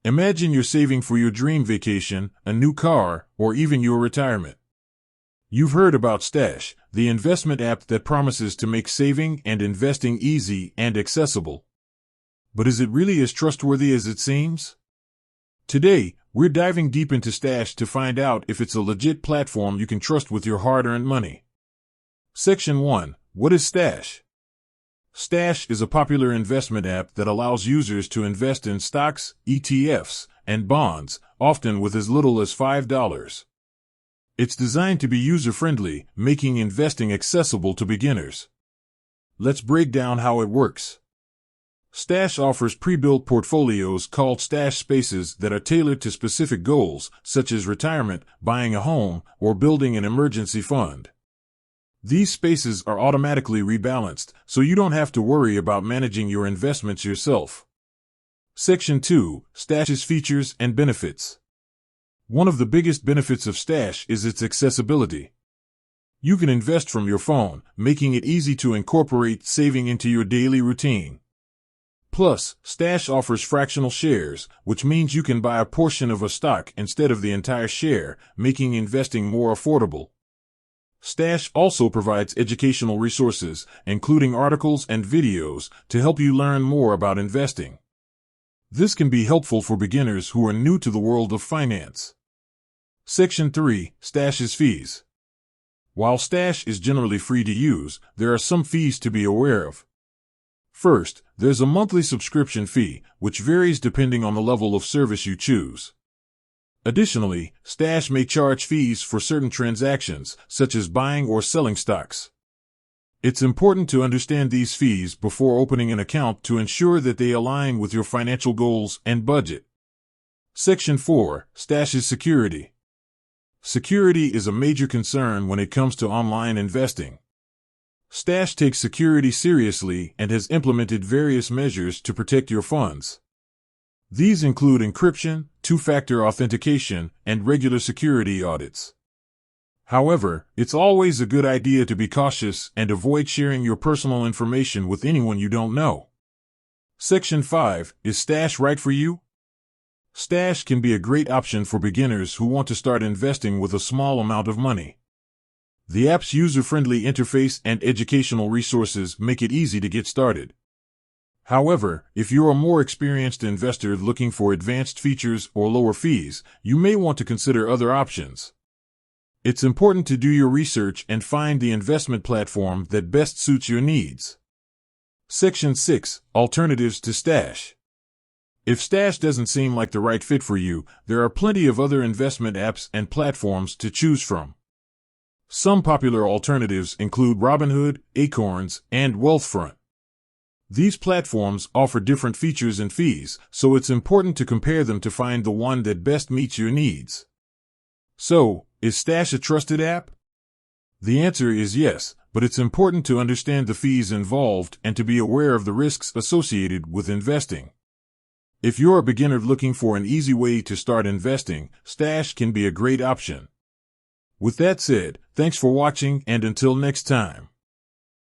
Imagine you're saving for your dream vacation, a new car, or even your retirement. You've heard about Stash, the investment app that promises to make saving and investing easy and accessible. But is it really as trustworthy as it seems? Today, we're diving deep into Stash to find out if it's a legit platform you can trust with your hard-earned money. Section 1. What is Stash? Stash is a popular investment app that allows users to invest in stocks, ETFs, and bonds, often with as little as $5. It's designed to be user-friendly, making investing accessible to beginners. Let's break down how it works. Stash offers pre-built portfolios called Stash Spaces that are tailored to specific goals, such as retirement, buying a home, or building an emergency fund. These spaces are automatically rebalanced, so you don't have to worry about managing your investments yourself. Section 2. Stash's features and benefits. One of the biggest benefits of Stash is its accessibility. You can invest from your phone, making it easy to incorporate saving into your daily routine. Plus, Stash offers fractional shares, which means you can buy a portion of a stock instead of the entire share, making investing more affordable. Stash also provides educational resources, including articles and videos, to help you learn more about investing. This can be helpful for beginners who are new to the world of finance. Section 3. Stash's fees. While Stash is generally free to use, there are some fees to be aware of. First, there's a monthly subscription fee, which varies depending on the level of service you choose. Additionally, Stash may charge fees for certain transactions, such as buying or selling stocks. It's important to understand these fees before opening an account to ensure that they align with your financial goals and budget. Section 4. Stash's security. Security is a major concern when it comes to online investing. Stash takes security seriously and has implemented various measures to protect your funds. These include encryption, two-factor authentication, and regular security audits. However, it's always a good idea to be cautious and avoid sharing your personal information with anyone you don't know. Section 5. Is Stash right for you? Stash can be a great option for beginners who want to start investing with a small amount of money. The app's user-friendly interface and educational resources make it easy to get started. However, if you're a more experienced investor looking for advanced features or lower fees, you may want to consider other options. It's important to do your research and find the investment platform that best suits your needs. Section 6. Alternatives to Stash. If Stash doesn't seem like the right fit for you, there are plenty of other investment apps and platforms to choose from. Some popular alternatives include Robinhood, Acorns, and Wealthfront. These platforms offer different features and fees, so it's important to compare them to find the one that best meets your needs. So, is Stash a trusted app? The answer is yes, but it's important to understand the fees involved and to be aware of the risks associated with investing. If you're a beginner looking for an easy way to start investing, Stash can be a great option. With that said, thanks for watching and until next time.